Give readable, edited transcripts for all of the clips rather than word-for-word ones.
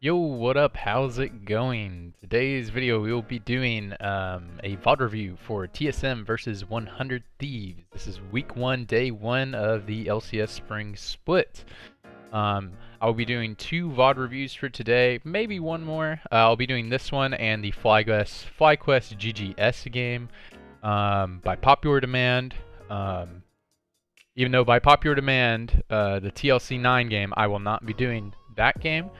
Yo, what up? How's it going? Today's video we will be doing a VOD review for TSM versus 100 Thieves. This is week 1, day 1 of the LCS Spring Split. I will be doing 2 VOD reviews for today, maybe one more. I'll be doing this one and the FlyQuest GGS game by popular demand. Even though by popular demand, the TLC 9 game, I will not be doing that game.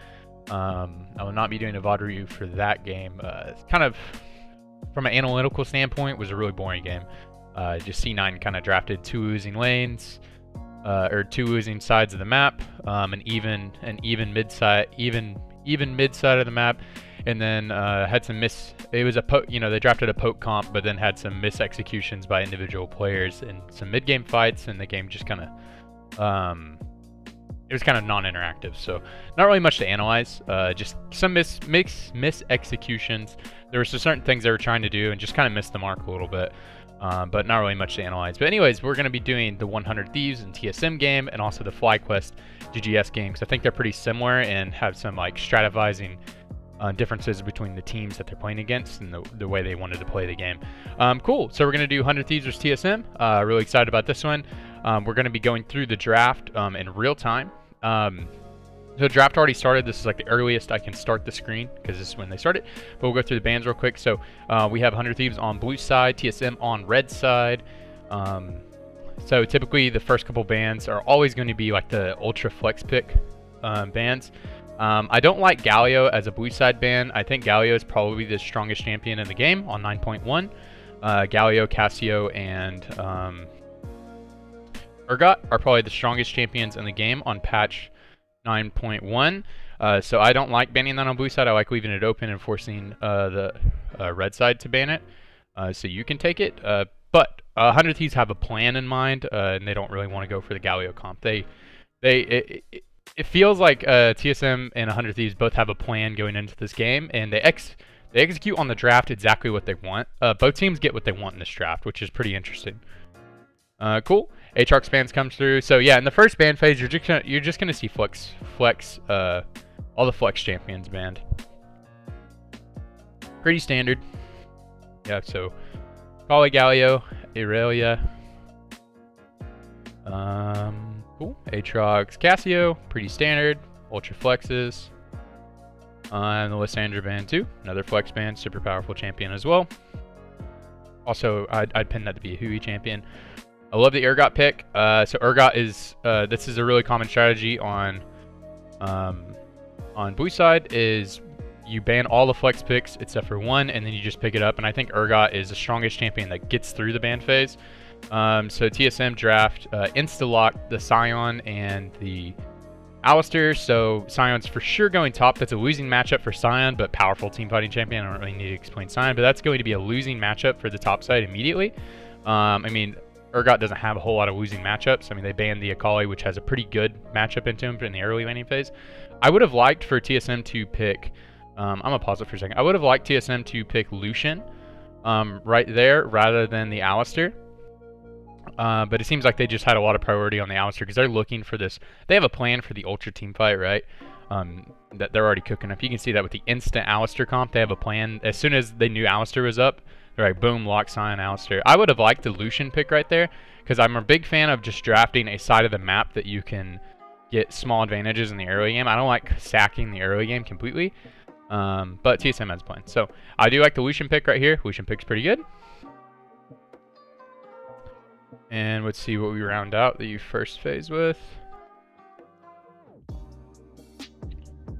I will not be doing a VOD review for that game. It's kind of, from an analytical standpoint, was a really boring game. Just C9 kind of drafted 2 oozing lanes, or 2 oozing sides of the map, an even mid side of the map, and then had some It was a they drafted a poke comp, but then had some mis-executions by individual players in some mid game fights, and the game just kind of it was kind of non-interactive, so not really much to analyze. Just some mis-executions. There were some certain things they were trying to do and just kind of missed the mark a little bit, but not really much to analyze. But anyways, we're going to be doing the 100 Thieves and TSM game and also the FlyQuest GGS game, because I think they're pretty similar and have some like stratifying differences between the teams that they're playing against and the way they wanted to play the game. Cool, so we're going to do 100 Thieves versus TSM. Really excited about this one. We're going to be going through the draft in real time. The draft already started. This is like the earliest I can start the screen because this is when they started. But we'll go through the bans real quick. So we have 100 Thieves on blue side, TSM on red side. So typically the first couple bans are always going to be like the ultra flex pick bans. I don't like Galio as a blue side ban. I think Galio is probably the strongest champion in the game on 9.1. Galio, Cassio, and Urgot are probably the strongest champions in the game on patch 9.1. So I don't like banning that on blue side. I like leaving it open and forcing the red side to ban it. So you can take it. But 100 Thieves have a plan in mind, and they don't really want to go for the Galio comp. It feels like TSM and 100 Thieves both have a plan going into this game, and they execute on the draft exactly what they want. Both teams get what they want in this draft, which is pretty interesting. Cool. Aatrox bans comes through. So yeah, in the first ban phase, you're just gonna see flex, all the flex champions banned. Pretty standard. Yeah. So, Kali, Galio, Aurelia. Cool. Aatrox, Cassio, pretty standard. Ultra flexes. And the Lysandra ban too. Another flex ban, super powerful champion as well. Also, I'd pin that to be a Huhi champion. I love the Urgot pick. So Urgot is this is a really common strategy on blue side, is you ban all the flex picks except for one, and then you just pick it up. And I think Urgot is the strongest champion that gets through the ban phase. So TSM draft insta-lock the Sion and the Alistar. So Sion's for sure going top. That's a losing matchup for Sion, but powerful team fighting champion. I don't really need to explain Sion, but that's going to be a losing matchup for the top side immediately. I mean, Urgot doesn't have a whole lot of losing matchups. I mean, they banned the Akali, which has a pretty good matchup into him in the early laning phase. I would have liked for TSM to pick... I'm going to pause it for a second. I would have liked TSM to pick Lucian right there rather than the Alistar. But it seems like they just had a lot of priority on the Alistar because they're looking for this. They have a plan for the Ultra team fight, right? That they're already cooking up. You can see that with the instant Alistar comp. They have a plan. As soon as they knew Alistar was up, they're like, boom, lock, Sion, Alistar. I would have liked the Lucian pick right there because I'm a big fan of just drafting a side of the map that you can get small advantages in the early game. I don't like sacking the early game completely, but TSM has a plan. So I do like the Lucian pick right here. Lucian pick's pretty good. And let's see what we round out the first phase with.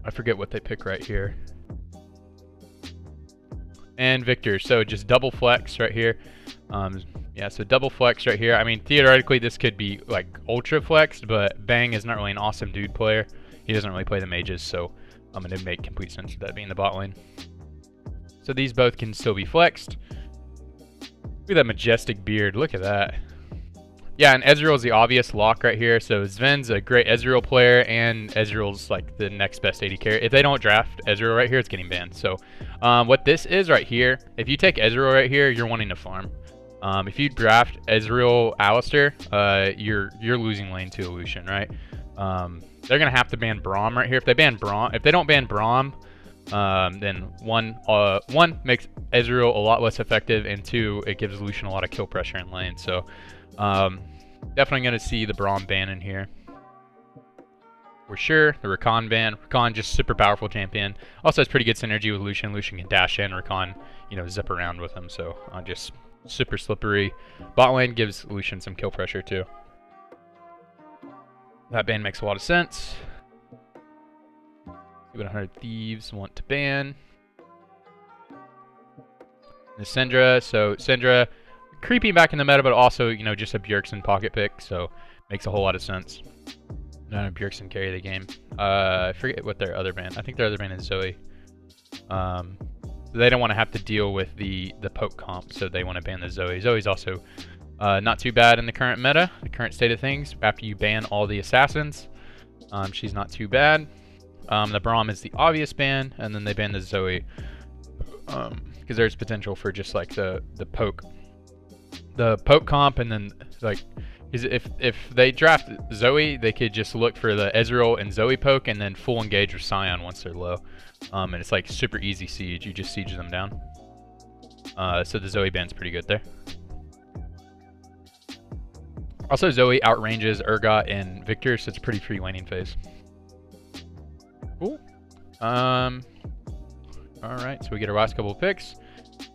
I forget what they pick right here. And Viktor, so just double flex right here. Yeah, so double flex right here. I mean, theoretically, this could be like ultra flexed, but Bang is not really an awesome dude player. He doesn't really play the mages, so I'm going to make complete sense of that being the bot lane. So these both can still be flexed. Look at that majestic beard. Look at that. Yeah, and Ezreal is the obvious lock right here. So Zven's a great Ezreal player, and Ezreal's like the next best AD carry. If they don't draft Ezreal right here, it's getting banned. So what this is right here, if you take Ezreal right here, you're wanting to farm. If you draft Ezreal Alistar, you're losing lane to a Lucian, right? They're gonna have to ban Braum right here. If they don't ban Braum, then one makes Ezreal a lot less effective, and two, it gives Lucian a lot of kill pressure in lane. So definitely gonna see the Braum ban in here for sure. The Rakan ban. Rakan just super powerful champion. Also has pretty good synergy with Lucian. Lucian can dash in. Rakan, you know, zip around with him. So just super slippery. Bot lane gives Lucian some kill pressure too. That ban makes a lot of sense. See what 100 Thieves want to ban. The Syndra. So Syndra creeping back in the meta, but also, you know, just a Bjergsen pocket pick. So makes a whole lot of sense. No, Bjergsen carry the game. I forget what their other ban. I think their other ban is Zoe. They don't want to have to deal with the poke comp, so they want to ban the Zoe. Zoe's also not too bad in the current meta, the current state of things. After you ban all the assassins, she's not too bad. The Braum is the obvious ban, and then they ban the Zoe because there's potential for just like the poke comp, and then like. If they draft Zoe, they could just look for the Ezreal and Zoe poke and then full engage with Sion once they're low. And it's like super easy siege. You just siege them down. So the Zoe ban's pretty good there. Also, Zoe outranges Urgot and Viktor, so it's a pretty free laning phase. Cool. Alright, so we get our last couple of picks.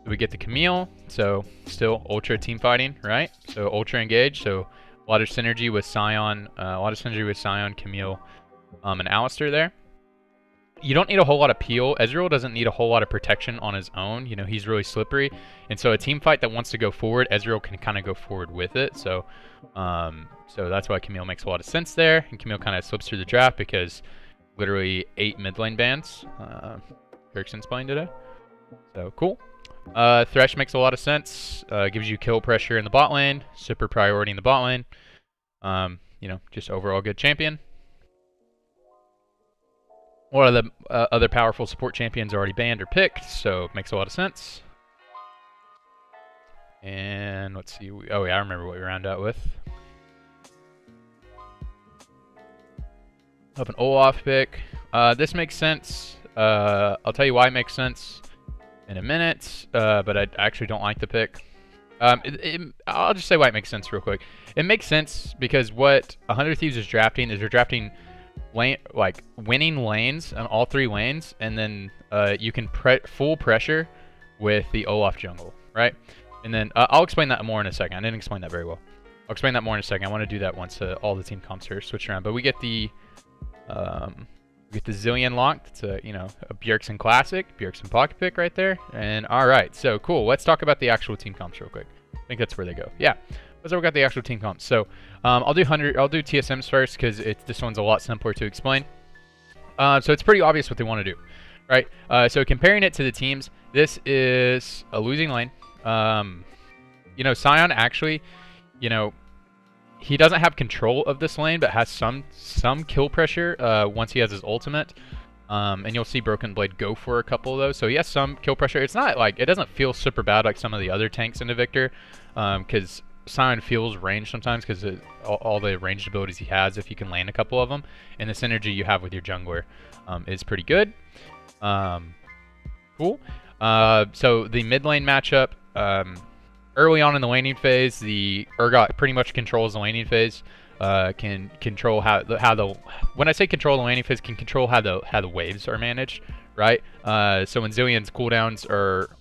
We get the Camille, so still ultra team fighting, right? So ultra engage, so a lot of synergy with Sion, Camille, and Alistar there. You don't need a whole lot of peel. Ezreal doesn't need a whole lot of protection on his own. You know, he's really slippery, and so a team fight that wants to go forward, Ezreal can kind of go forward with it. So, so that's why Camille makes a lot of sense there, and Camille kind of slips through the draft because literally 8 mid lane bans. Bjergsen's playing today, so cool. Thresh makes a lot of sense. Gives you kill pressure in the bot lane, super priority in the bot lane. You know, just overall good champion. One of the other powerful support champions already banned or picked, so makes a lot of sense. And let's see. Oh yeah, I remember what we round out with. Up an Olaf pick. This makes sense. I'll tell you why it makes sense in a minute, but I actually don't like the pick. I'll just say why it makes sense real quick. It makes sense because what 100 Thieves is drafting is they're drafting winning lanes on all 3 lanes, and then you can full pressure with the Olaf jungle, right? And then I'll explain that more in a second. I didn't explain that very well. I'll explain that more in a second. I want to do that once all the team comps are switched around. But we get the Zilean locked. It's a, you know, a Bjergsen classic, Bjergsen pocket pick right there. And all right, so cool. Let's talk about the actual team comps real quick. I think that's where they go. Yeah, let's look at the actual team comps. So I'll do TSMs first because this one's a lot simpler to explain. So it's pretty obvious what they want to do, right? So comparing it to the teams, this is a losing lane. You know, Sion actually, you know, he doesn't have control of this lane, but has some kill pressure once he has his ultimate. And you'll see Broken Blade go for a couple of those. So he has some kill pressure. It's not like, it doesn't feel super bad like some of the other tanks into Viktor, because Sion feels range sometimes because all the ranged abilities he has, if you can land a couple of them, and the synergy you have with your jungler is pretty good. Cool. So the mid lane matchup, early on in the laning phase, the Urgot pretty much controls the laning phase. Can control when I say control the laning phase, can control how the waves are managed, right? So when Zilean's cooldowns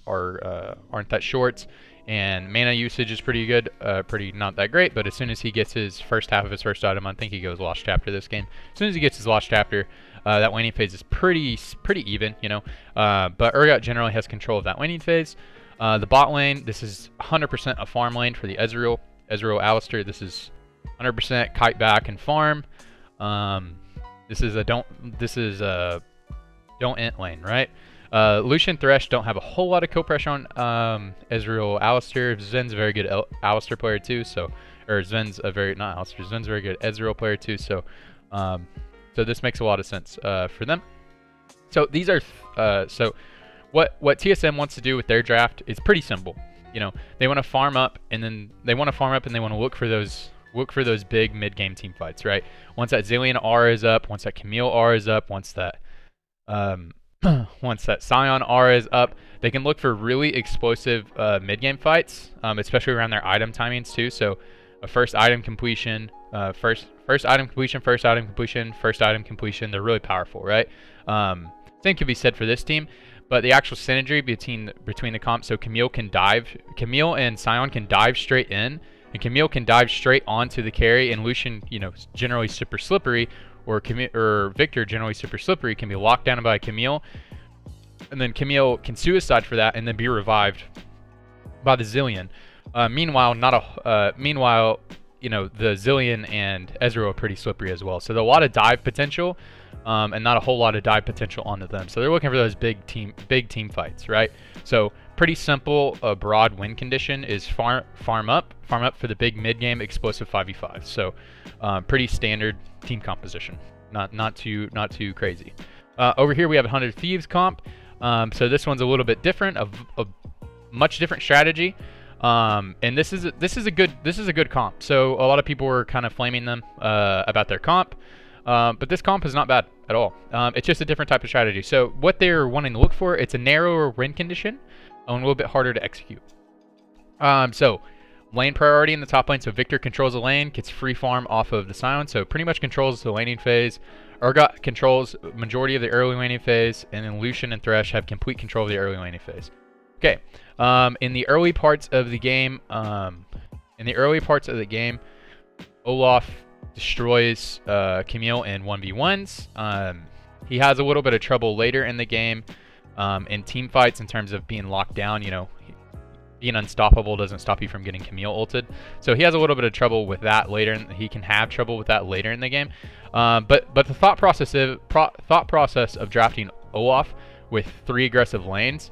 aren't that short, and mana usage is pretty good, pretty not that great, but as soon as he gets his first half of his first item, I think he goes Lost Chapter this game. As soon as he gets his Lost Chapter, that laning phase is pretty even, you know. But Urgot generally has control of that laning phase. The bot lane, this is 100% a farm lane for the Ezreal Alistar. This is 100% kite back and farm. This is a don't int lane, right? Lucian Thresh don't have a whole lot of kill pressure on Ezreal Alistar. Zven's a very good Alistar player too, so Zven's a very Zven's a very good Ezreal player too, so so this makes a lot of sense for them. So these are so what TSM wants to do with their draft is pretty simple. You know, they want to farm up, and then they want to look for those look for those big mid-game team fights, right? Once that Zilean R is up, once that Camille R is up, once that once that Sion R is up, they can look for really explosive mid-game fights, especially around their item timings too. So a first item completion, first item completion, first item completion, first item completion. They're really powerful, right? Same can be said for this team, but the actual synergy between the comps. So Camille and Sion can dive straight in, and Camille can dive straight onto the carry, and Lucian, you know, generally super slippery, or Viktor, generally super slippery, can be locked down by Camille, and then Camille can suicide for that and then be revived by the Zilean. Meanwhile, you know, the Zilean and Ezreal are pretty slippery as well. So there's a lot of dive potential, and not a whole lot of dive potential onto them. So they're looking for those big team fights, right? So pretty simple, broad win condition is farm up for the big mid game explosive 5v5. So pretty standard team composition, not too crazy. Over here we have 100 Thieves comp. So this one's a little bit different, a much different strategy. And this is a good comp. So a lot of people were kind of flaming them about their comp, but this comp is not bad at all. It's just a different type of strategy. So what they're wanting to look for, it's a narrower win condition and a little bit harder to execute. So lane priority in the top lane. So Viktor controls the lane, gets free farm off of the Sion, so pretty much controls the laning phase. Urgot controls majority of the early laning phase, and then Lucian and Thresh have complete control of the early laning phase. Okay, in the early parts of the game, Olaf destroys Camille in 1v1s. He has a little bit of trouble later in the game in team fights in terms of being locked down. You know, being unstoppable doesn't stop you from getting Camille ulted. So he has a little bit of trouble with that later. He can have trouble with that later in the game. But the thought process of drafting Olaf with 3 aggressive lanes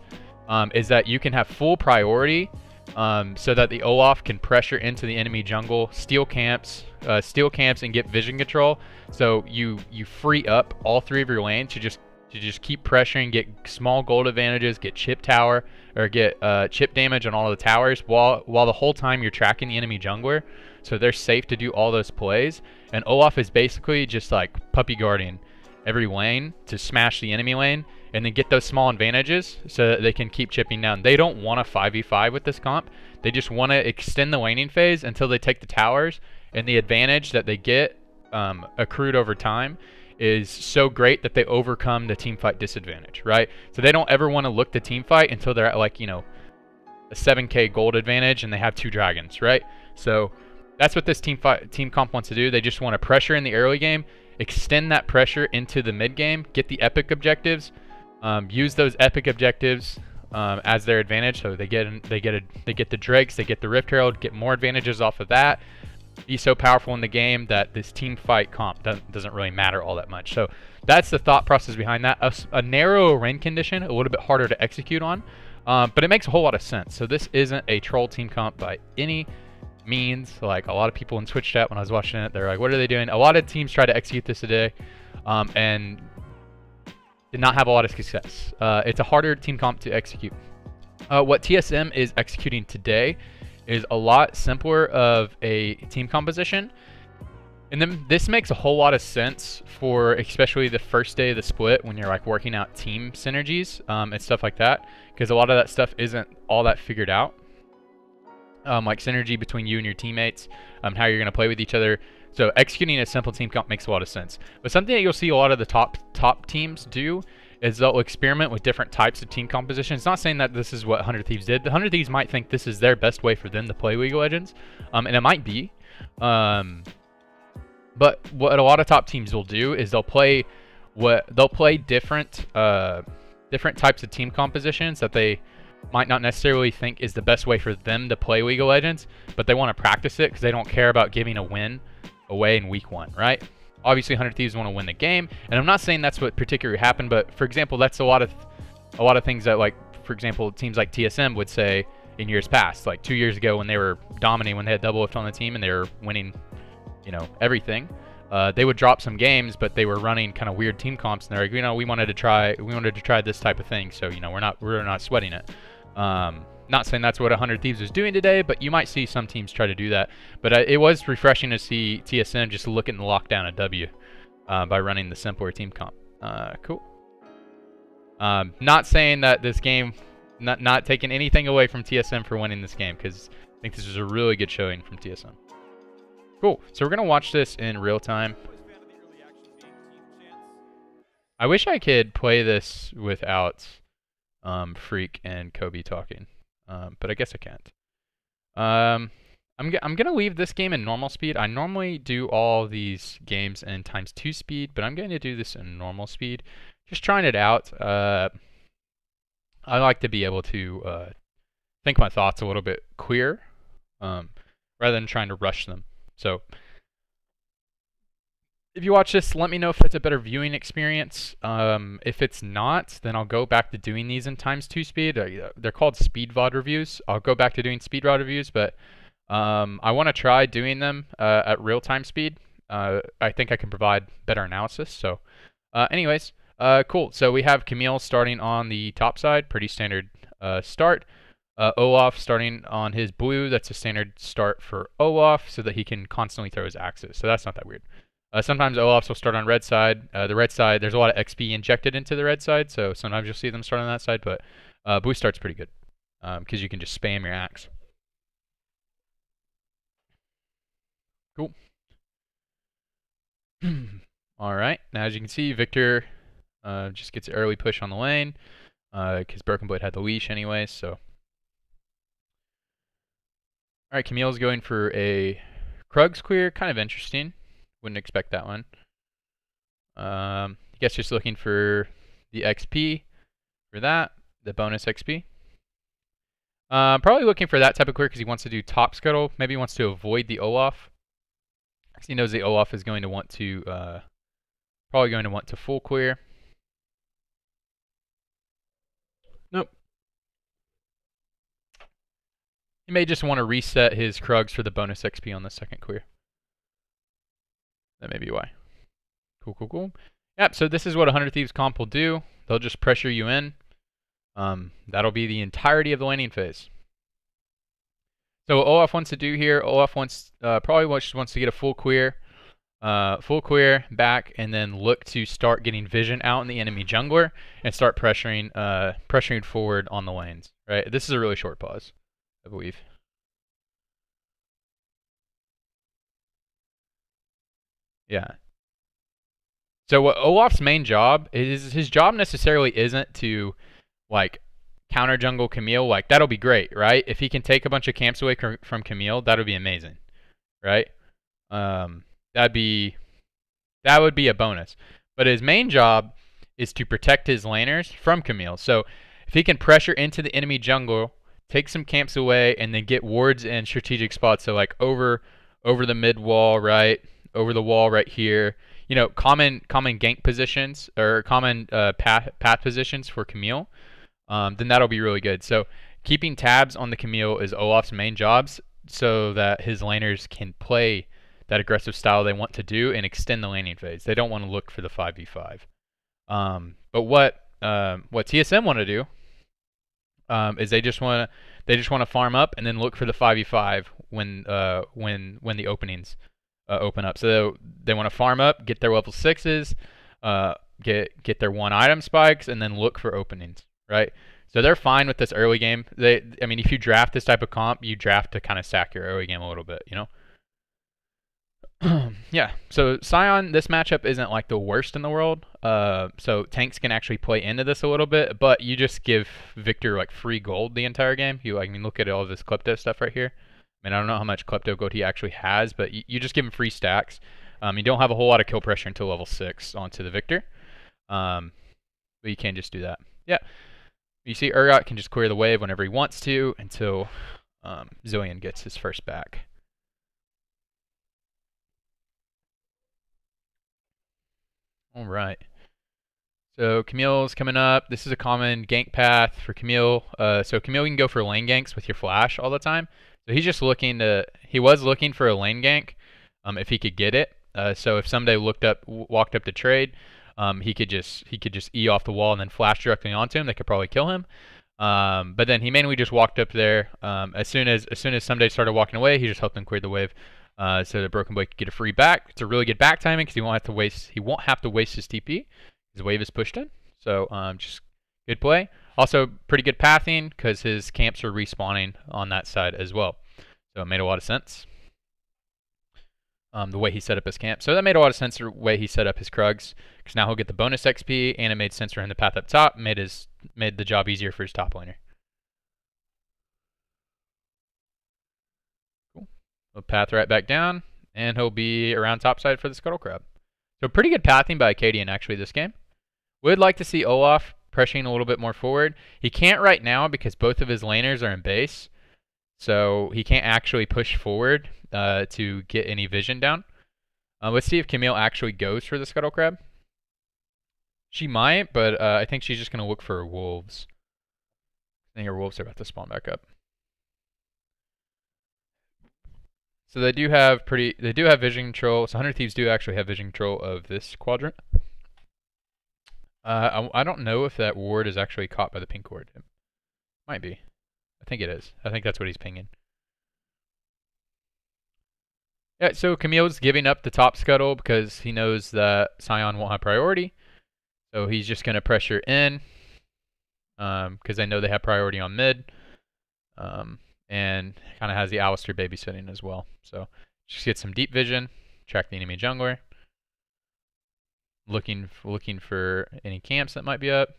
is that you can have full priority so that the Olaf can pressure into the enemy jungle, steal camps and get vision control. So you free up all 3 of your lanes to just keep pressuring, get small gold advantages, get chip tower, or get chip damage on all of the towers while the whole time you're tracking the enemy jungler. So they're safe to do all those plays. And Olaf is basically just like puppy guarding every lane to smash the enemy lane and then get those small advantages so that they can keep chipping down. They don't want a 5v5 with this comp. They just want to extend the laning phase until they take the towers, and the advantage that they get accrued over time is so great that they overcome the team fight disadvantage, right? So they don't ever want to look to team fight until they're at, like, you know, a 7k gold advantage and they have 2 dragons, right? So that's what this team comp wants to do. They just want to pressure in the early game, extend that pressure into the mid game, get the epic objectives, use those epic objectives as their advantage. So they get the Drakes, they get the Rift Herald, get more advantages off of that. Be so powerful in the game that this team fight comp doesn't really matter all that much. So that's the thought process behind that. A narrow win condition, a little bit harder to execute on, but it makes a whole lot of sense. So this isn't a troll team comp by any means. Like a lot of people in Twitch chat when I was watching it, they're like, what are they doing? A lot of teams try to execute this today and did not have a lot of success. It's a harder team comp to execute. What TSM is executing today is a lot simpler of a team composition, and then this makes a whole lot of sense for especially the first day of the split when you're like working out team synergies and stuff like that, because a lot of that stuff isn't all that figured out, like synergy between you and your teammates, how you're going to play with each other. So executing a simple team comp makes a lot of sense. But something that you'll see a lot of the top teams do is they'll experiment with different types of team composition. It's not saying that this is what 100 Thieves did. The 100 Thieves might think this is their best way for them to play League of Legends, and it might be. But what a lot of top teams will do is they'll play different types of team compositions that they might not necessarily think is the best way for them to play League of Legends, but they want to practice it because they don't care about giving a win away in week 1, right? Obviously 100 Thieves want to win the game, and I'm not saying that's what particularly happened, but for example, that's a lot of things that, like, for example, teams like TSM would say in years past, like 2 years ago when they were dominating, when they had double lift on the team and they were winning, you know, everything. They would drop some games, but they were running kind of weird team comps, and they're like, you know, we wanted to try this type of thing, so, you know, we're not sweating it. Not saying that's what 100 Thieves was doing today, but you might see some teams try to do that. But it was refreshing to see TSM just looking to lock down a W by running the simpler team comp. Cool. Not saying that this game, not taking anything away from TSM for winning this game, because I think this is a really good showing from TSM. Cool. So we're going to watch this in real time. I wish I could play this without Freak and Kobe talking, but I guess I can't. I'm gonna leave this game in normal speed. I normally do all these games in ×2 speed, but I'm going to do this in normal speed. Just trying it out. I like to be able to think my thoughts a little bit clearer, rather than trying to rush them. So if you watch this, let me know if it's a better viewing experience. If it's not, then I'll go back to doing these in ×2 speed. They're called speed VOD reviews. I'll go back to doing speed VOD reviews, but I want to try doing them at real-time speed. I think I can provide better analysis. So anyways, cool. So we have Camille starting on the top side, pretty standard start. Olaf starting on his blue, that's a standard start for Olaf, so that he can constantly throw his axes. So that's not that weird. Sometimes Olafs will start on red side. The red side, there's a lot of XP injected into the red side, so sometimes you'll see them start on that side, but blue start's pretty good, because you can just spam your axe. Cool. Alright, now as you can see, Viktor just gets an early push on the lane, because Broken Blade had the leash anyway, so. Alright, Camille's going for a Krugs clear, kind of interesting. Wouldn't expect that one. I guess just looking for the XP for that, the bonus XP. Probably looking for that type of clear because he wants to do top scuttle. Maybe he wants to avoid the Olaf. Because he knows the Olaf is going to want to, probably going to want to full clear. Nope. He may just want to reset his Krugs for the bonus XP on the second clear. That may be why. Cool, cool, cool. Yep, so this is what 100 Thieves comp will do. They'll just pressure you in. That'll be the entirety of the laning phase. So what Olaf wants to do here, Olaf wants probably just wants to get a full clear back, and then look to start getting vision out in the enemy jungler and start pressuring forward on the lanes. Right. This is a really short pause, I believe. Yeah. So what Olaf's main job is, his job necessarily isn't to like counter jungle Camille. Like that'll be great, right? If he can take a bunch of camps away from Camille, that'll be amazing, right? That would be a bonus. But his main job is to protect his laners from Camille. So if he can pressure into the enemy jungle, take some camps away, and then get wards in strategic spots, so like over the mid wall, right? Over the wall right here, you know, common gank positions or common path positions for Camille, then that'll be really good. So keeping tabs on the Camille is Olaf's main jobs, so that his laners can play that aggressive style they want to do and extend the laning phase. They don't want to look for the 5v5. But what TSM want to do is they just want to farm up and then look for the 5v5 when the openings open up. So they want to farm up, get their level 6s, get their 1 item spikes, and then look for openings, right? So they're fine with this early game. I mean, if you draft this type of comp, you draft to kind of sack your early game a little bit, you know? Yeah, so Sion, this matchup isn't like the worst in the world. So tanks can actually play into this a little bit, but you just give Viktor like free gold the entire game. I mean, look at all of this klepto stuff right here. I mean, I don't know how much klepto gold he actually has, but you just give him free stacks. You don't have a whole lot of kill pressure until level 6 onto the Viktor. But you can just do that. Yeah. You see Urgot can just clear the wave whenever he wants to until Zilean gets his first back. All right. So Camille's coming up. This is a common gank path for Camille. So Camille can go for lane ganks with your flash all the time. So he's just he was looking for a lane gank if he could get it. So if Ssumday walked up to trade, he could just E off the wall and then flash directly onto him. They could probably kill him. But then he mainly just walked up there. As soon as Ssumday started walking away, he just helped him clear the wave, so that Broken Boy could get a free back. It's a really good back timing because he won't have to waste his TP. His wave is pushed in, so just good play. Also, pretty good pathing because his camps are respawning on that side as well, so it made a lot of sense. The way he set up his camp. So that made a lot of sense the way he set up his Krugs, because now he'll get the bonus XP, and it made sense for him to path up top, made the job easier for his top laner. Cool. He'll path right back down, and he'll be around top side for the Scuttle Crab. So pretty good pathing by Akaadian actually this game. Would like to see Olaf pressuring a little bit more forward. He can't right now because both of his laners are in base, so he can't actually push forward to get any vision down. Let's see if Camille actually goes for the Scuttle Crab. She might, but I think she's just going to look for wolves. I think her wolves are about to spawn back up. So they do have vision control. So 100 Thieves do actually have vision control of this quadrant. I don't know if that ward is actually caught by the pink ward. It might be. I think it is. I think that's what he's pinging. Yeah, so Camille's giving up the top scuttle because he knows that Sion won't have priority. So he's just going to pressure in because they know they have priority on mid. And kind of has the Alistar babysitting as well. So just get some deep vision, track the enemy jungler. Looking for any camps that might be up.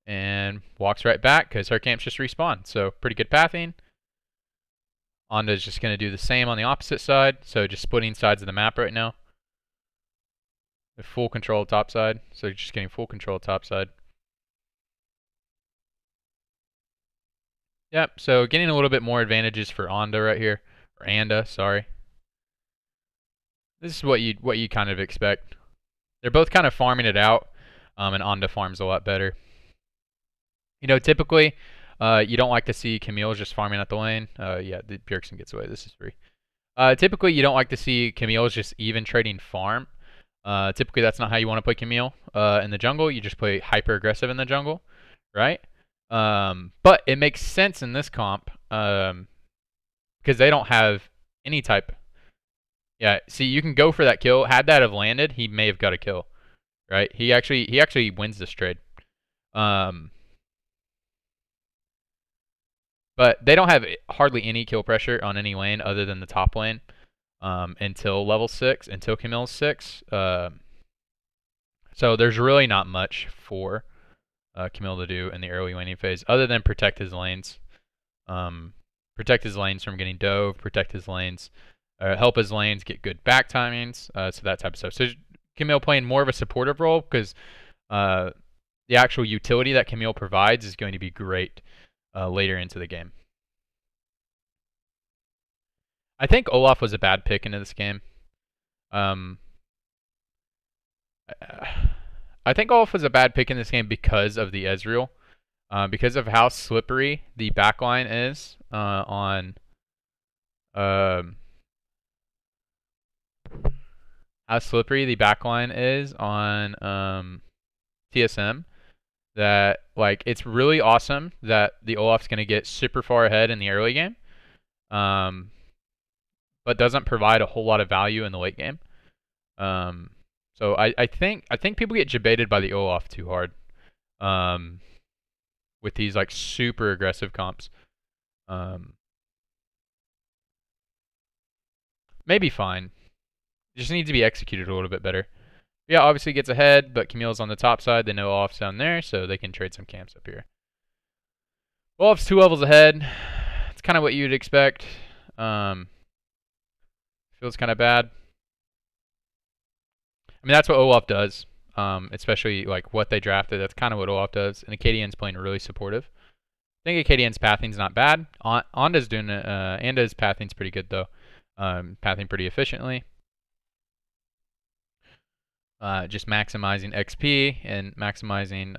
And walks right back because her camps just respawn. So pretty good pathing. Onda's just going to do the same on the opposite side. So just splitting sides of the map right now. With full control of top side. So just getting full control of top side. Yep, so getting a little bit more advantages for Onda right here. Or Anda, sorry. This is what you kind of expect. They're both kind of farming it out. And Onda farms a lot better. You know, typically, you don't like to see Camille just farming at the lane. Yeah, the Bjergsen gets away. This is free. Typically, you don't like to see Camille just even trading farm. Typically, that's not how you want to play Camille in the jungle. You just play hyper aggressive in the jungle, right? But it makes sense in this comp because they don't have any type. Yeah, see, you can go for that kill. Had that have landed, he may have got a kill, right? He actually wins this trade. But they don't have hardly any kill pressure on any lane other than the top lane until level 6, until Camille's 6. So there's really not much for Camille to do in the early laning phase other than protect his lanes. Protect his lanes from getting dove, protect his lanes, help his lanes get good back timings, so that type of stuff. So Camille playing more of a supportive role because the actual utility that Camille provides is going to be great later into the game. I think Olaf was a bad pick into this game. I think Olaf was a bad pick in this game because of the Ezreal. Because of how slippery the backline is on TSM, that like it's really awesome that the Olaf's going to get super far ahead in the early game, but doesn't provide a whole lot of value in the late game. So I think people get debated by the Olaf too hard with these like super aggressive comps. Maybe fine. Just needs to be executed a little bit better. Yeah, obviously gets ahead, but Camille's on the top side. They know Olaf's down there, so they can trade some camps up here. Olaf's 2 levels ahead. It's kind of what you'd expect. Feels kind of bad. I mean, that's what Olaf does, especially like what they drafted. That's kind of what Olaf does. And Akaadian's playing really supportive. I think Akaadian's pathing's not bad. Anda's doing Anda's pathing's pretty good though. Pathing pretty efficiently. Just maximizing XP and maximizing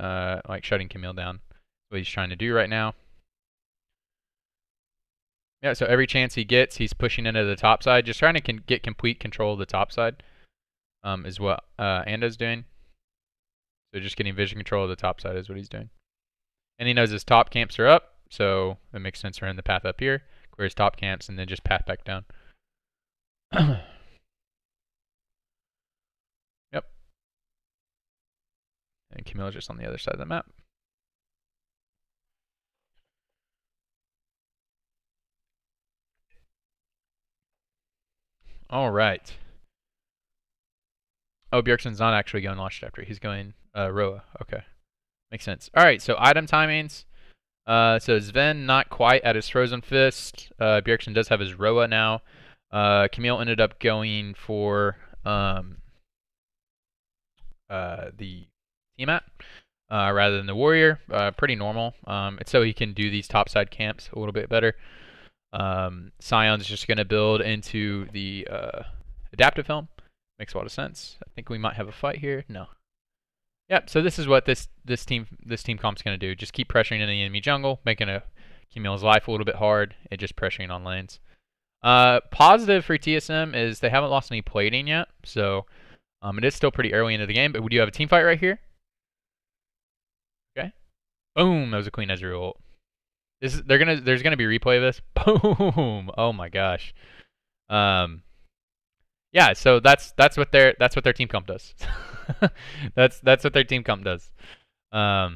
like shutting Camille down. What he's trying to do right now. Yeah, so every chance he gets, he's pushing into the top side, just trying to get complete control of the top side. Is what Anda's doing. So just getting vision control of the top side is what he's doing. And he knows his top camps are up, so it makes sense for him to path up here, clear his top camps, and then just path back down. Yep. And Camille's just on the other side of the map. All right. Oh, Bjergsen's not actually going Launch Chapter. He's going Roa. Okay. Makes sense. All right, so item timings. So Zven not quite at his Frozen Fist. Bjergsen does have his Roa now. Camille ended up going for the Tiamat rather than the Warrior. Pretty normal. It's so he can do these topside camps a little bit better. Sion's just going to build into the Adaptive Helm. Makes a lot of sense. I think we might have a fight here. No. Yep, so this is what this team comp's going to do. Just keep pressuring in the enemy jungle, making Camille's life a little bit hard, and just pressuring on lanes. Positive for TSM is they haven't lost any plating yet, so it is still pretty early into the game, but we do have a team fight right here. Okay. Boom, that was a Queen Ezreal ult. There's gonna be replay of this. Boom! Oh my gosh. Yeah, so that's what their team comp does. that's what their team comp does. So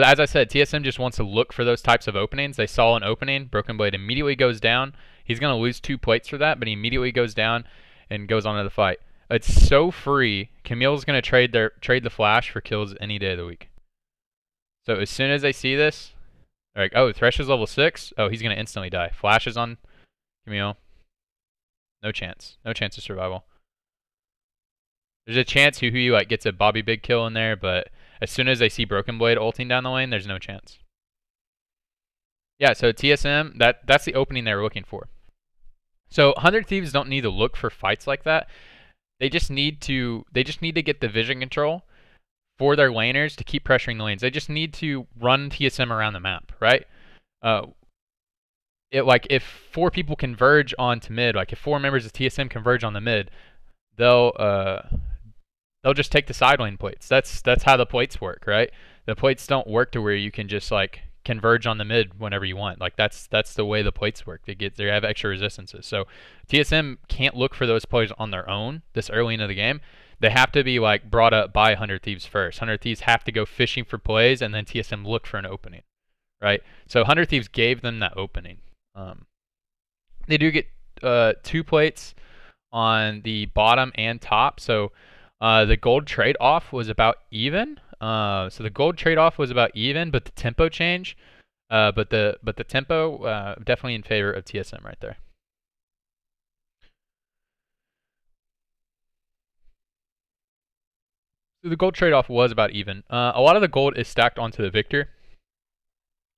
as I said, TSM just wants to look for those types of openings. They saw an opening, Broken Blade immediately goes down. He's gonna lose 2 plates for that, but he immediately goes down and goes on to the fight. It's so free. Camille's gonna trade the flash for kills any day of the week. So as soon as they see this, they're like, oh, Thresh is level 6. Oh, he's gonna instantly die. Flash is on Camille. No chance. No chance of survival. There's a chance Huhi like gets a Bobby Big kill in there, but as soon as they see Broken Blade ulting down the lane, there's no chance. Yeah, so TSM, that's the opening they were looking for. So 100 Thieves don't need to look for fights like that. They just need to get the vision control for their laners to keep pressuring the lanes. They just need to run TSM around the map, right? If 4 people converge onto mid, like if 4 members of TSM converge on the mid, they'll just take the side lane plates. That's how the plates work, right? The plates don't work to where you can just like converge on the mid whenever you want. Like that's the way the plates work. They have extra resistances. So TSM can't look for those plays on their own this early into the game. They have to be like brought up by 100 Thieves first. 100 Thieves have to go fishing for plays, and then TSM look for an opening, right? So 100 Thieves gave them that opening. They do get 2 plates on the bottom and top. So the gold trade-off was about even. So the gold trade-off was about even, but the tempo change, but the tempo definitely in favor of TSM right there. So the gold trade-off was about even. A lot of the gold is stacked onto the Viktor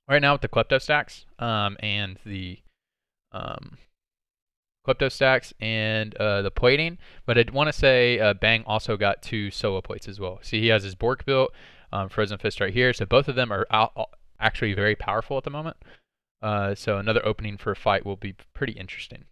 right now with the Klepto stacks and the Klepto stacks and the plating, but I'd want to say Bang also got 2 solo plates as well. See, he has his Bork built, Frozen Fist right here, so both of them are actually very powerful at the moment. So another opening for a fight will be pretty interesting.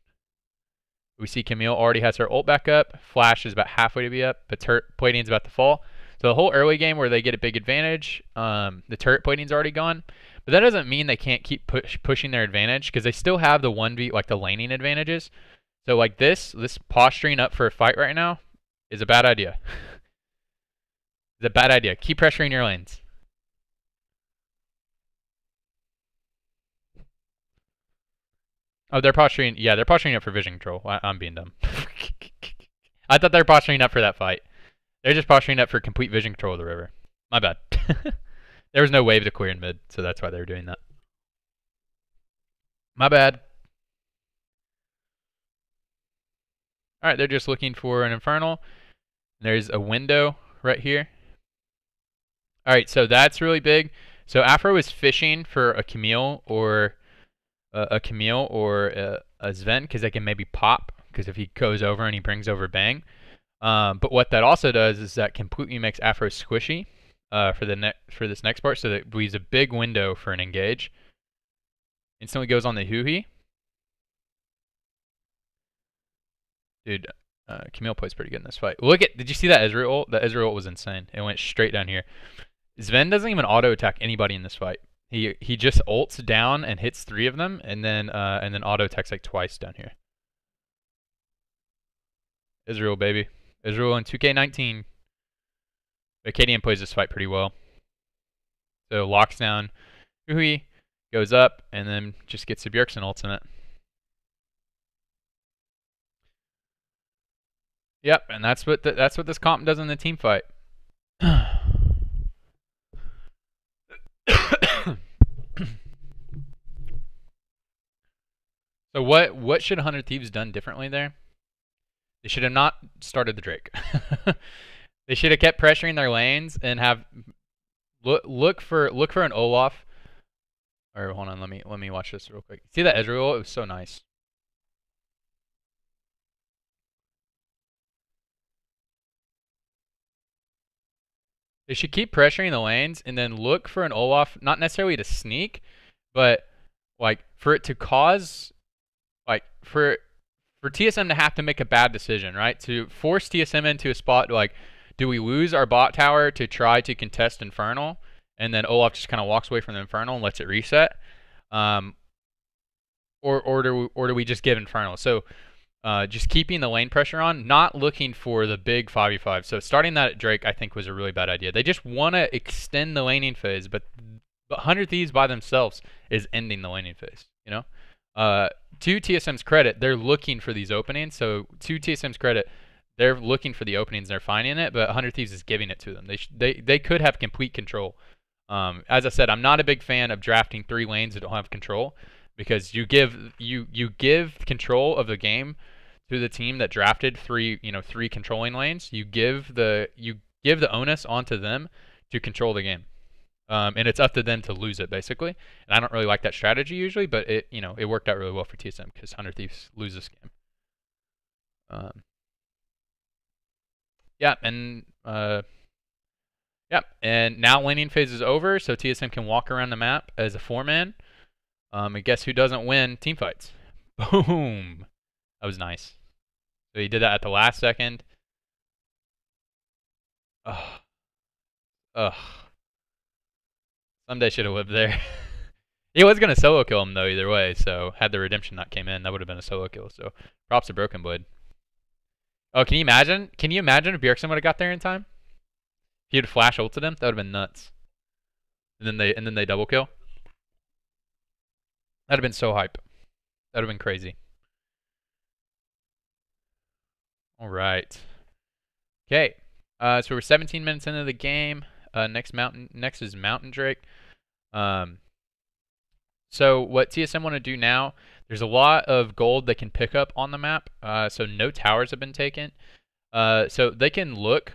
We see Camille already has her ult back up, Flash is about halfway to be up, but turret plating is about to fall. So the whole early game where they get a big advantage, the turret plating's already gone. But that doesn't mean they can't keep pushing their advantage, because they still have the 1v, like the laning advantages. So like this posturing up for a fight right now is a bad idea. It's a bad idea. Keep pressuring your lanes. Oh, they're posturing. Yeah, they're posturing up for vision control. I'm being dumb. I thought they were posturing up for that fight. They're just posturing up for complete vision control of the river. My bad. There was no wave to clear in mid, so that's why they were doing that. My bad. Alright, they're just looking for an Infernal. There's a window right here. Alright, so that's really big. So Afro is fishing for a Camille or a Zven, because they can maybe pop, because if he goes over and he brings over Bang. But what that also does is that completely makes Afro squishy for this next part, so that leaves a big window for an engage. Instantly goes on the Huhi. Dude, Camille plays pretty good in this fight. Did you see that Ezreal ult? That Ezreal ult was insane. It went straight down here. Zven doesn't even auto attack anybody in this fight. He just ults down and hits 3 of them, and then auto attacks like twice down here. Ezreal, baby. Ezreal in 2K19. Akaadian plays this fight pretty well. So locks down Huhi, goes up, and then just gets the Bjergsen ultimate. Yep, and that's what this comp does in the team fight. So what should 100 Thieves done differently there? They should have not started the Drake. They should have kept pressuring their lanes and have look for an Olaf. Or hold on, let me watch this real quick. See that Ezreal? It was so nice. They should keep pressuring the lanes and then look for an Olaf, not necessarily to sneak, but like for it to cause, like for TSM to have to make a bad decision, right? To force TSM into a spot like, do we lose our bot tower to try to contest Infernal, and then Olaf just kind of walks away from the Infernal and lets it reset, or do we just give Infernal? So just keeping the lane pressure on, not looking for the big 5v5. So starting that at Drake, I think, was a really bad idea. They just want to extend the laning phase, but 100 Thieves by themselves is ending the laning phase, you know? To TSM's credit, they're looking for these openings. So to TSM's credit, they're looking for the openings, they're finding it, but 100 Thieves is giving it to them. They could have complete control. As I said, I'm not a big fan of drafting 3 lanes that don't have control, because you give control of the game to the team that drafted 3 controlling lanes. You give the onus onto them to control the game. And it's up to them to lose it, basically. And I don't really like that strategy usually, but it worked out really well for TSM because 100 Thieves lose this game. Yeah, and now laning phase is over, so TSM can walk around the map as a 4-man. And guess who doesn't win team fights? Boom! That was nice. So he did that at the last second. Ugh. Ssumday should have lived there. He was going to solo kill him, though, either way. So had the redemption not came in, that would have been a solo kill. So props to Broken Blade. Oh, can you imagine? Can you imagine if Bjergsen would have got there in time? If he had flash ulted him, that would have been nuts. And then they double kill. That'd have been so hype. That'd have been crazy. All right. Okay. So we're 17 minutes into the game. Next is Mountain Drake. So what TSM want to do now, there's a lot of gold they can pick up on the map. So no towers have been taken. So they can look.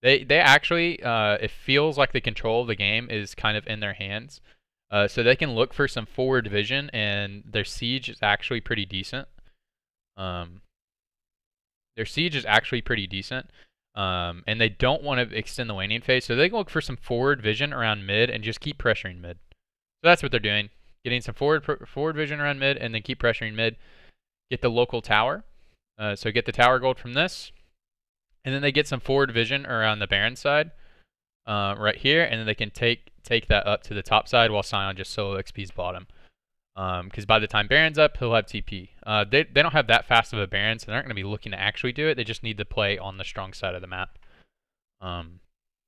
They actually, it feels like the control of the game is kind of in their hands. So they can look for some forward vision, and their siege is actually pretty decent. And they don't want to extend the laning phase, so they can look for some forward vision around mid and just keep pressuring mid. So that's what they're doing, getting some forward vision around mid, and then keep pressuring mid. Get the local tower, so get the tower gold from this, and then they get some forward vision around the Baron side, right here, and then they can take that up to the top side while Sion just solo XP's bottom. Because by the time Baron's up, he'll have TP. They don't have that fast of a Baron, so they're not going to be looking to actually do it. They just need to play on the strong side of the map.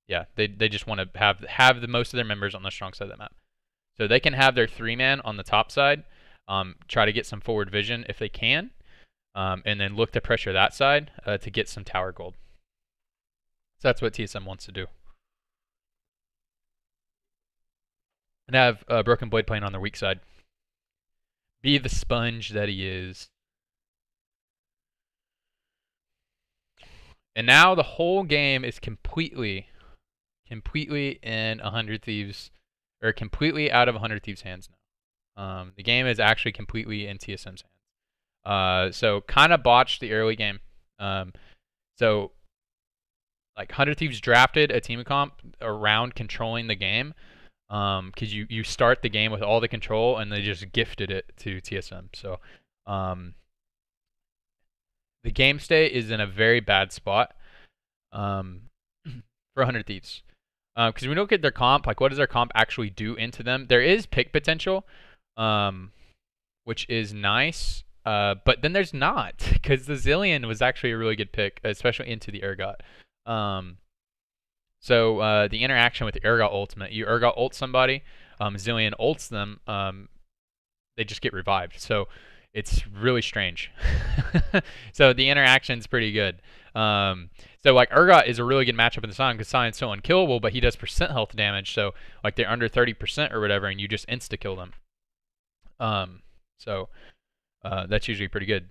Yeah, they just want to have the most of their members on the strong side of the map. So they can have their 3-man on the top side, try to get some forward vision if they can, and then look to pressure that side to get some tower gold. So that's what TSM wants to do. And have Broken Blade playing on their weak side. Be the sponge that he is. And now the whole game is completely in 100 Thieves, or completely out of 100 Thieves' hands now. The game is actually completely in TSM's hands. So kind of botched the early game. So like 100 Thieves drafted a team comp around controlling the game. Because you start the game with all the control, and they just gifted it to TSM. So the game state is in a very bad spot. for 100 Thieves. Because we look at their comp, like what does their comp actually do into them? There is pick potential, which is nice. But then there's not, because the Zilean was actually a really good pick, especially into the Urgot. So the interaction with the Urgot ultimate, you Urgot ult somebody, Zilean ults them, they just get revived. So it's really strange. So the interaction's pretty good. So like Urgot is a really good matchup in the Sion because Sion's so unkillable, but he does percent health damage. So like they're under 30% or whatever, and you just insta kill them. So that's usually pretty good.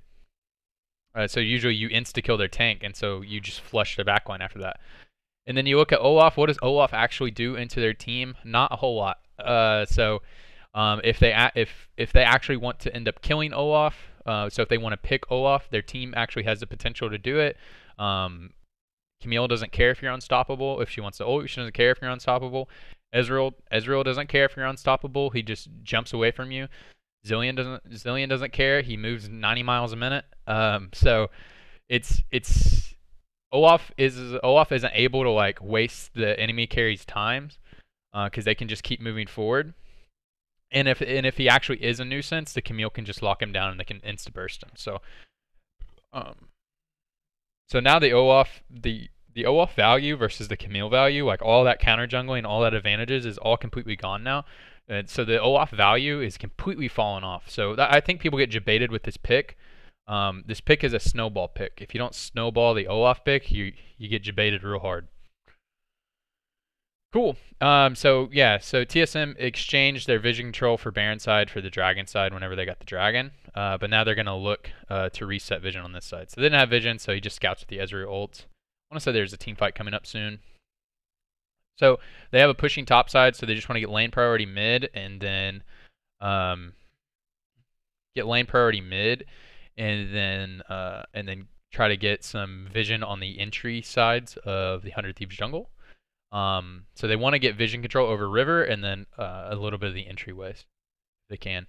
So usually you insta kill their tank, and so you just flush their backline after that. And then you look at Olaf. What does Olaf actually do into their team? Not a whole lot. If they actually want to end up killing Olaf, so if they want to pick Olaf, their team actually has the potential to do it. Camille doesn't care if you're unstoppable. If she wants to ult, she doesn't care if you're unstoppable. Ezreal doesn't care if you're unstoppable. He just jumps away from you. Zilean doesn't care. He moves 90 miles a minute. So it's Olaf isn't able to like waste the enemy carry's times because they can just keep moving forward. And if he actually is a nuisance, the Camille can just lock him down and they can insta burst him. So so now the Olaf value versus the Camille value, like all that counter jungling, all that advantages is all completely gone now. And so the Olaf value is completely fallen off. So I think people get debated with this pick. This pick is a snowball pick. If you don't snowball the Olaf pick, you get debated real hard. Cool. So TSM exchanged their vision control for Baron side for the Dragon side whenever they got the Dragon. But now they're gonna look to reset vision on this side. So they didn't have vision, so he just scouts with the Ezreal ult. I want to say there's a team fight coming up soon. So they have a pushing top side, so they just want to get lane priority mid, and then and then try to get some vision on the entry sides of the 100 Thieves jungle. So they want to get vision control over river and then a little bit of the entryways if they can.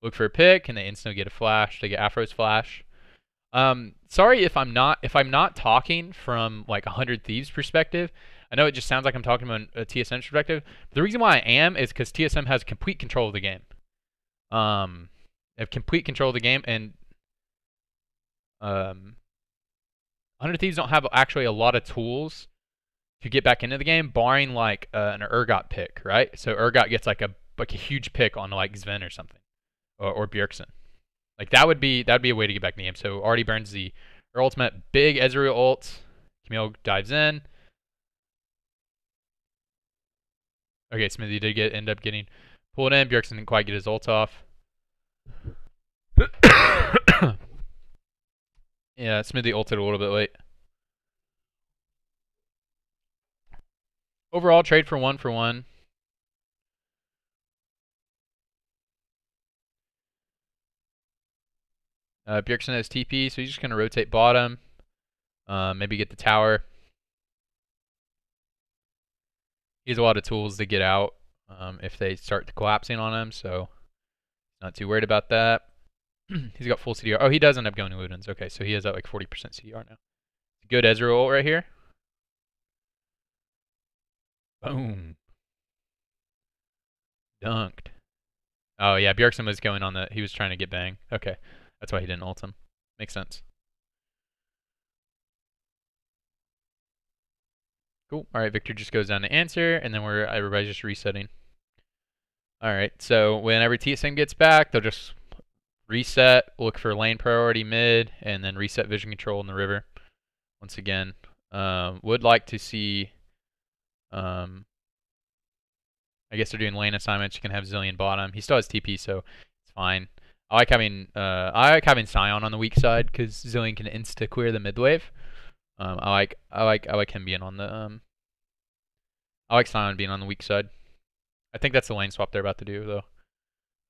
Look for a pick, and they instantly get a flash. They get Afro's flash. Sorry if I'm not talking from like 100 Thieves perspective. I know it just sounds like I'm talking from a TSM perspective. But the reason why I am is because TSM has complete control of the game. They have complete control of the game, and 100 Thieves don't have actually a lot of tools to get back into the game, barring like an Urgot pick, right? So Urgot gets like a huge pick on like Zven or something, or Bjergsen. Like that'd be a way to get back in the game. So already burns her ultimate, big Ezreal ult. Camille dives in. Okay, Smoothie did end up getting pulled in. Bjergsen didn't quite get his ult off. Yeah, Smoothie ulted a little bit late. Overall, trade for one. Bjergsen has TP, so he's just going to rotate bottom. Maybe get the tower. He has a lot of tools to get out if they start collapsing on him, so not too worried about that. He's got full CDR. Oh, he does end up going to Ludens. Okay, so he has like 40% CDR now. Good Ezreal ult right here. Boom. Dunked. Oh, yeah, Bjergsen was going on he was trying to get bang. Okay, that's why he didn't ult him. Makes sense. Cool. All right, Viktor just goes down to answer, and then everybody's just resetting. All right, so whenever TSM gets back, they'll just reset, look for lane priority mid, and then reset vision control in the river. Once again, would like to see. I guess they're doing lane assignments. You can have Zilean bottom. He still has TP, so it's fine. I like having Sion on the weak side because Zilean can insta clear the mid wave. I like him being on the I like Sion being on the weak side. I think that's the lane swap they're about to do though,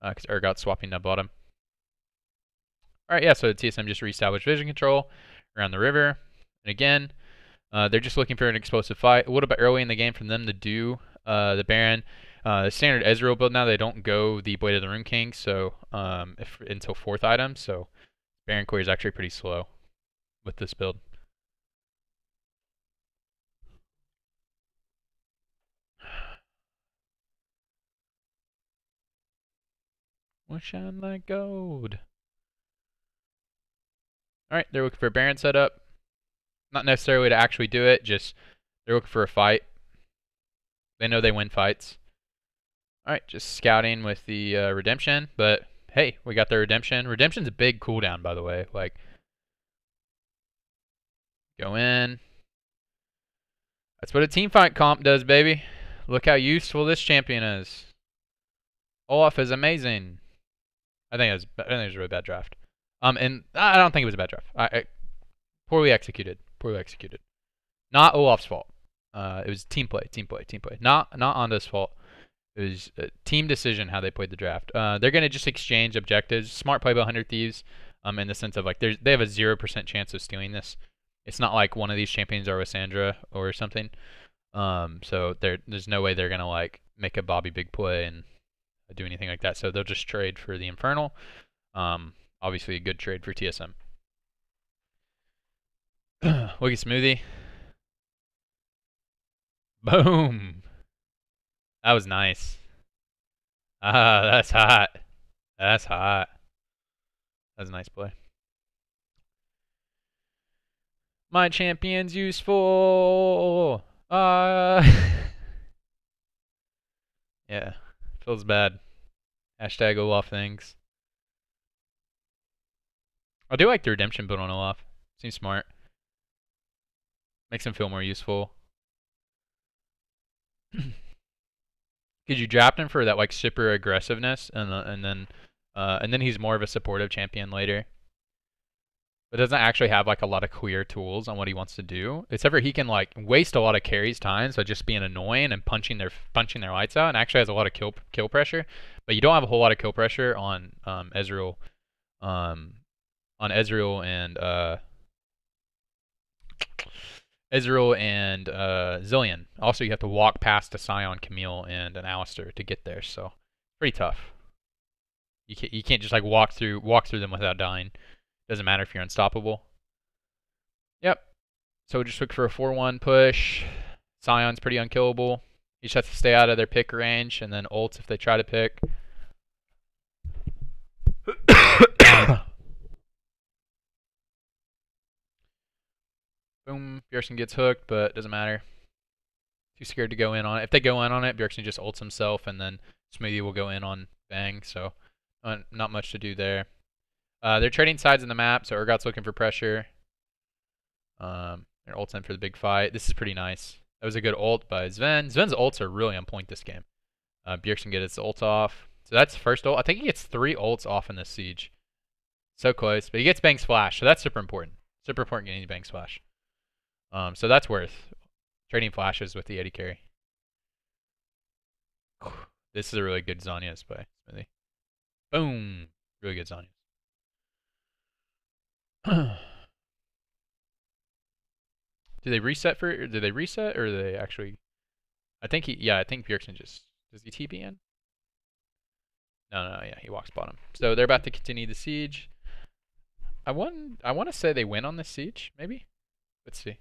because Urgot's swapping that bottom. All right, yeah. So TSM just reestablished vision control around the river, and again, they're just looking for an explosive fight. A little bit early in the game for them to do the Baron. The standard Ezreal build now, they don't go the Blade of the Rune King, so until 4th item. So Baron clear is actually pretty slow with this build. We'll shine like gold. Alright, they're looking for a Baron setup. Not necessarily to actually do it, just they're looking for a fight. They know they win fights. Alright, just scouting with the Redemption, but hey, we got the Redemption. Redemption's a big cooldown, by the way. Like, go in. That's what a teamfight comp does, baby. Look how useful this champion is. Olaf is amazing. I think it was a really bad draft. And I don't think it was a bad draft. Poorly executed. Poorly executed. Not Olaf's fault. It was team play. Not Onda's fault. It was a team decision how they played the draft. They're gonna just exchange objectives. Smart play by 100 Thieves. In the sense of like they have a 0% chance of stealing this. It's not like one of these champions are with Sandra or something. So there's no way they're gonna like make a Bobby big play and do anything like that. So they'll just trade for the Infernal. Obviously a good trade for TSM. Look at Smoothie. Boom. That was nice. Ah, that's hot. That's hot. That was a nice play. My champion's useful. Yeah, feels bad. Hashtag Olaf things. I do like the redemption build on Olaf. Seems smart. Makes him feel more useful. Because you draft him for that like super aggressiveness, and then he's more of a supportive champion later. But doesn't actually have like a lot of clear tools on what he wants to do. Except for he can like waste a lot of carries time, so just being annoying and punching their lights out, and actually has a lot of kill pressure. But you don't have a whole lot of kill pressure on Ezreal, and Zilean. Also, you have to walk past a Sion, Camille, and an Alistar to get there, so pretty tough. You can't just like walk through them without dying. Doesn't matter if you're unstoppable. Yep. So just look for a 4-1 push. Sion's pretty unkillable. You just have to stay out of their pick range, and then ults if they try to pick. Boom. Bjergsen gets hooked, but doesn't matter. Too scared to go in on it. If they go in on it, Bjergsen just ults himself, and then Smoothie will go in on Bang. So not much to do there. They're trading sides in the map, so Urgot's looking for pressure. They're ulting for the big fight. This is pretty nice. That was a good ult by Zven. Zven's ults are really on point this game. Bjergsen gets his ult off. So that's first ult. I think he gets 3 ults off in this siege. So close. But he gets Bang Splash, so that's super important. Super important getting Bang Splash. So that's worth trading flashes with the AD carry. This is a really good Zhonya's play. Boom. Really good Zhonya's. Do they reset or do they actually? I think Bjergsen just does he TP in? No, yeah, he walks bottom. So they're about to continue the siege. I want to say they win on this siege, maybe. Let's see.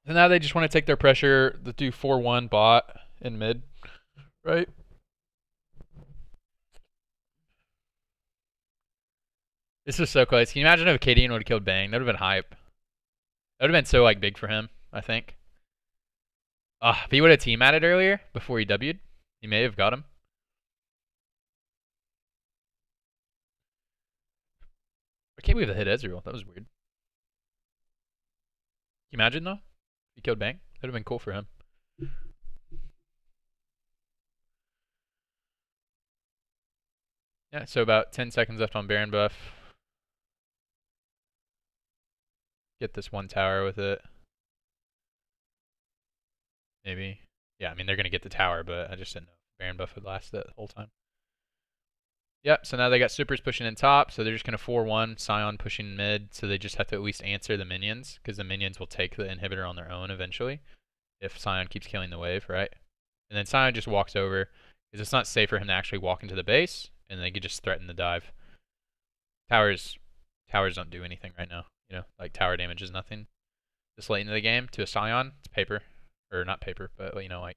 So now they just want to take their pressure, do 4-1 bot in mid, right? This was so close. Can you imagine if Akaadian would have killed Bang? That would have been hype. That would have been so like big for him, I think. If he would have team added earlier before he W'd, he may have got him. I can't believe they hit Ezreal. That was weird. Can you imagine though? If he killed Bang? That would have been cool for him. Yeah, so about 10 seconds left on Baron buff. Get this one tower with it. Maybe. Yeah, I mean, they're going to get the tower, but I just didn't know if Baron buff would last that whole time. Yep, so now they got supers pushing in top, so they're just going to 4-1, Sion pushing mid, so they just have to at least answer the minions, because the minions will take the inhibitor on their own eventually, if Sion keeps killing the wave, right? And then Sion just walks over, because it's not safe for him to actually walk into the base, and they could just threaten the dive. Towers don't do anything right now, you know, like tower damage is nothing. This late into the game, to a Sion, it's paper. Or not paper, but you know, like,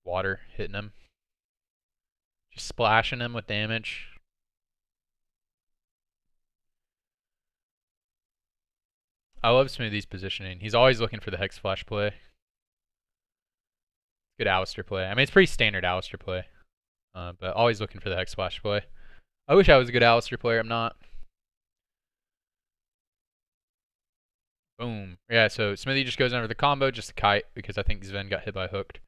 water hitting him. Just splashing him with damage. I love Smoothie's positioning. He's always looking for the Hex Flash play. Good Alistar play. I mean, it's pretty standard Alistar play. But always looking for the Hex Flash play. I wish I was a good Alistar player. I'm not. Boom. Yeah, so Smoothie just goes under the combo, just a kite, because I think Zven got hit by hook.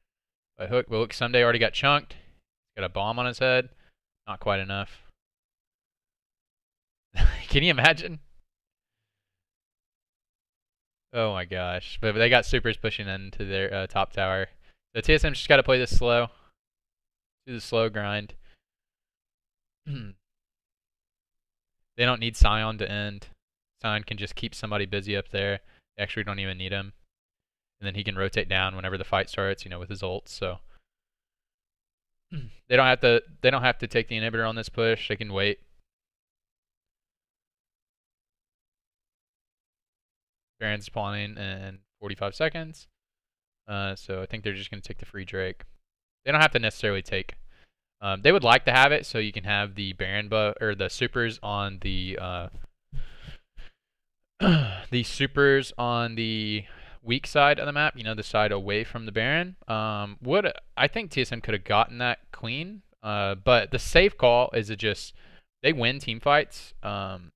But look, Ssumday already got chunked. Got a bomb on his head. Not quite enough. Can you imagine? Oh my gosh. But they got supers pushing into their top tower. The TSM just got to play this slow. Do the slow grind. They don't need Sion to end. Sion can just keep somebody busy up there. They actually don't even need him. And then he can rotate down whenever the fight starts, you know, with his ult. So they don't have to take the inhibitor on this push. They can wait. Baron's spawning in 45 seconds. So I think they're just going to take the free Drake. They don't have to necessarily take. They would like to have it so you can have the Baron buff or the supers on the weak side of the map. You know, the side away from the Baron. I think TSM could have gotten that clean. But the safe call is to just they win team fights.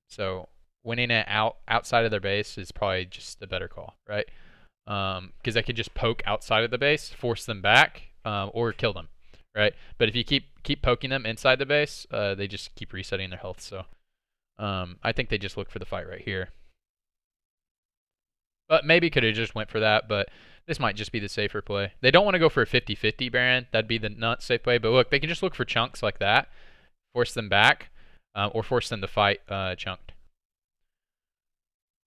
So winning it outside of their base is probably just a better call, right? Because they could just poke outside of the base, force them back, or kill them, right? But if you keep poking them inside the base, they just keep resetting their health. So I think they just look for the fight right here. But maybe could have just went for that, but this might just be the safer play. They don't want to go for a 50-50 Baron. That'd be the not safe play. But look, they can just look for chunks like that, force them back, or force them to fight chunked.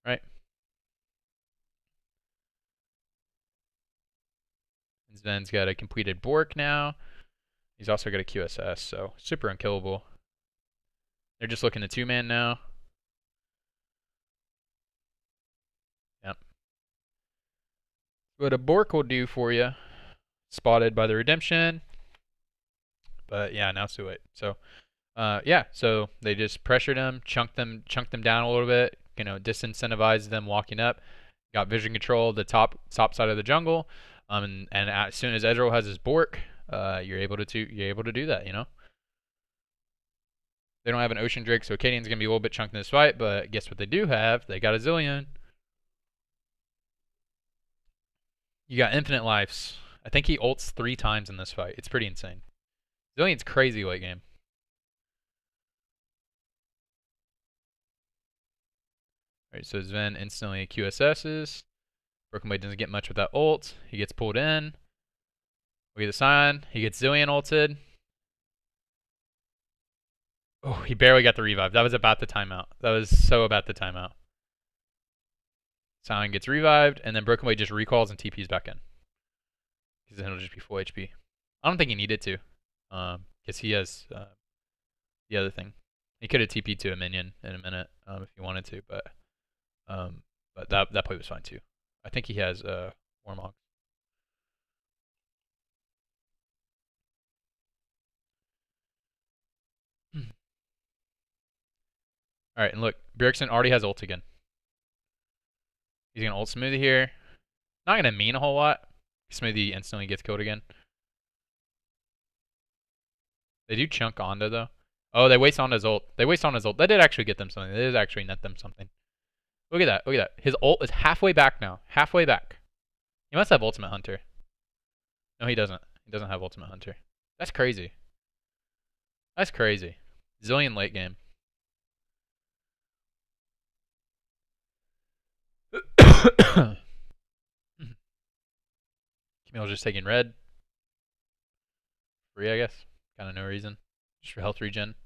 Right? Zven's got a completed Bork now. He's also got a QSS, so super unkillable. They're just looking to two-man now. Yep. What a Bork will do for you. Spotted by the Redemption. But yeah, now Suet. So yeah, so they just pressured him, chunked them down a little bit, you know, disincentivized them walking up. Got vision control of the top side of the jungle. And as soon as Ezreal has his Bork, you're able to do that, you know. They don't have an Ocean Drake, so Akaadian's gonna be a little bit chunked in this fight, but guess what they do have? They got a Zilean. You got infinite lives. I think he ults 3 times in this fight. It's pretty insane. Zilean's crazy late game. Alright, so Zven instantly QSS's. Broken Blade doesn't get much with that ult. He gets pulled in. We get the Sion. He gets Zilean ulted. Oh, he barely got the revive. That was about the timeout. That was so about the timeout. Sion gets revived, and then Broken Blade just recalls and TPs back in. Because then it'll just be full HP. I don't think he needed to. Because he has the other thing. He could have TP'd to a minion in a minute if he wanted to, but that play was fine too. I think he has Warmog. Alright, and look, Bjergsen already has ult again. He's going to ult Smoothie here. Not going to mean a whole lot. Smoothie instantly gets killed again. They do chunk Onda though. Oh, they waste Onda's ult. They waste Onda's ult. That did actually get them something. That did actually net them something. Look at that. Look at that. His ult is halfway back now. Halfway back. He must have Ultimate Hunter. No, he doesn't. He doesn't have Ultimate Hunter. That's crazy. That's crazy. Zilean late game. Camille's just taking red. Free, I guess. Kind of no reason. Just for health regen.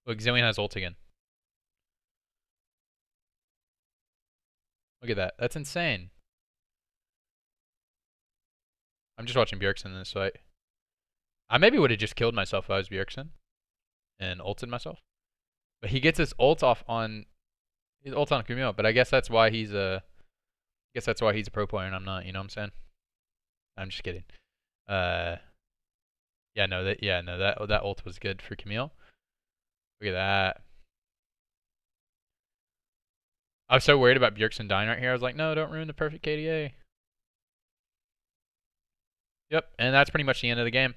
Look, Zilean has ult again. Look at that. That's insane. I'm just watching Bjergsen in this fight. I maybe would have just killed myself if I was Bjergsen and ulted myself. But he gets his ult off on Camille, but I guess that's why he's a pro player and I'm not, you know what I'm saying? I'm just kidding. Yeah, no, that ult was good for Camille. Look at that. I was so worried about Bjergsen dying right here. I was like, no, don't ruin the perfect KDA. Yep, and that's pretty much the end of the game.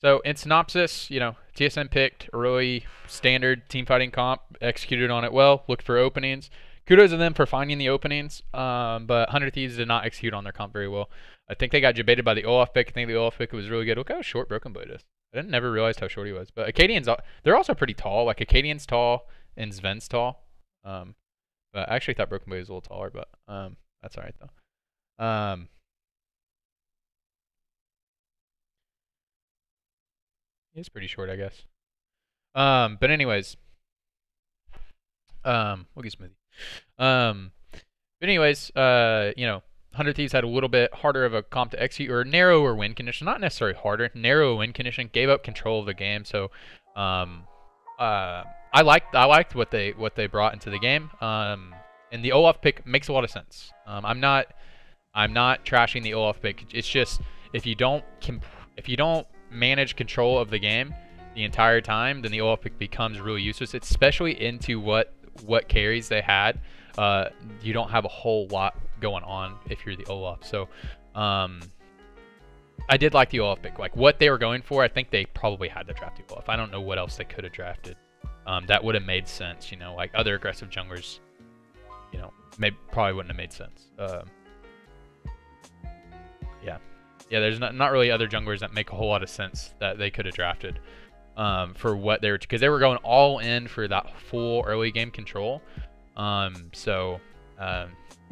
So in synopsis, you know, TSM picked a really standard team fighting comp, executed on it well, looked for openings. Kudos to them for finding the openings, but 100 Thieves did not execute on their comp very well. I think they got debated by the Olaf pick. I think the Olaf pick was really good. Look how short Broken Blade is. I didn't never realized how short he was. But Akaadians, they're also pretty tall. Like Akaadian's tall and Zven's tall. But I actually thought Broken Blade was a little taller, but that's all right though. He's pretty short, I guess. But anyways, we'll get Smoothie. But anyways, you know, 100 Thieves had a little bit harder of a comp to execute, or narrower win condition. Not necessarily harder, narrow win condition. Gave up control of the game. So, I liked what they brought into the game. And the Olaf pick makes a lot of sense. I'm not trashing the Olaf pick. It's just if you don't manage control of the game the entire time, then the Olaf pick becomes really useless. It's especially into what carries they had. You don't have a whole lot going on if you're the Olaf. So I did like the Olaf pick. Like what they were going for, I think they probably had to draft the Olaf. I don't know what else they could have drafted. That would have made sense, you know, like other aggressive junglers, you know, probably wouldn't have made sense. Yeah, there's not really other junglers that make a whole lot of sense that they could have drafted for what they were, because they were going all in for that full early game control. So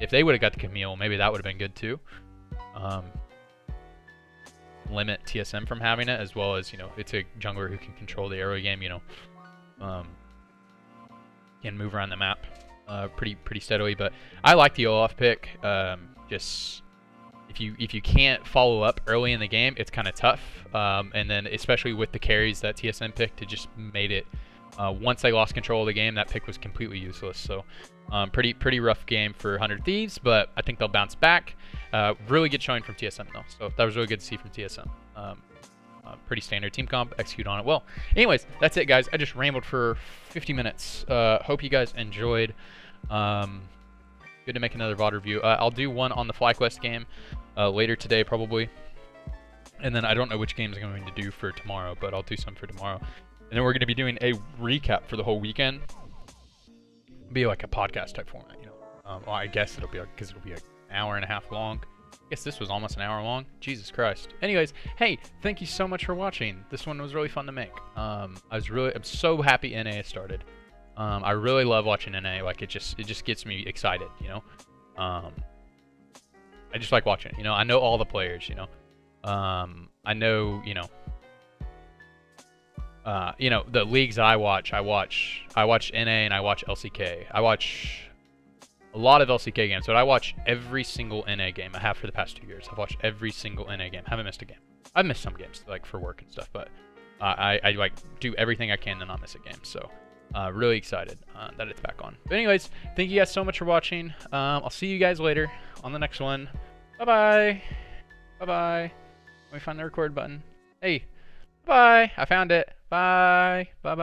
if they would have got the Camille, maybe that would have been good too. Limit TSM from having it, as well as, you know, it's a jungler who can control the early game, you know, can move around the map pretty steadily. But I like the Olaf pick. Just if you can't follow up early in the game, it's kind of tough. And then especially with the carries that TSM picked, it just made it. Once they lost control of the game, that pick was completely useless. So pretty rough game for 100 Thieves, but I think they'll bounce back. Really good showing from TSM though, so that was really good to see from TSM. Pretty standard team comp, execute on it well. Anyways, that's it guys. I just rambled for 50 minutes. Hope you guys enjoyed. Good to make another VOD review. I'll do one on the FlyQuest game later today probably. And then I don't know which games I'm going to do for tomorrow, but I'll do some for tomorrow. And then we're going to be doing a recap for the whole weekend. It'll be like a podcast type format, you know. Well, I guess it'll be, because it'll be an hour and a half long. I guess this was almost an hour long. Jesus Christ. Anyways, hey, thank you so much for watching. This one was really fun to make. I'm so happy NA started. I really love watching NA. Like it just gets me excited, you know. I just like watching it. You know, I know all the players, you know. I know, you know, the leagues that I watch NA and I watch LCK. I watch a lot of LCK games, but I watch every single NA game I have for the past 2 years. I've watched every single NA game. Haven't missed a game. I've missed some games like for work and stuff, but I like do everything I can to not miss a game. So really excited that it's back on. But anyways, thank you guys so much for watching. I'll see you guys later on the next one. Bye bye. Let me find the record button. Hey, bye. I found it. Bye. Bye.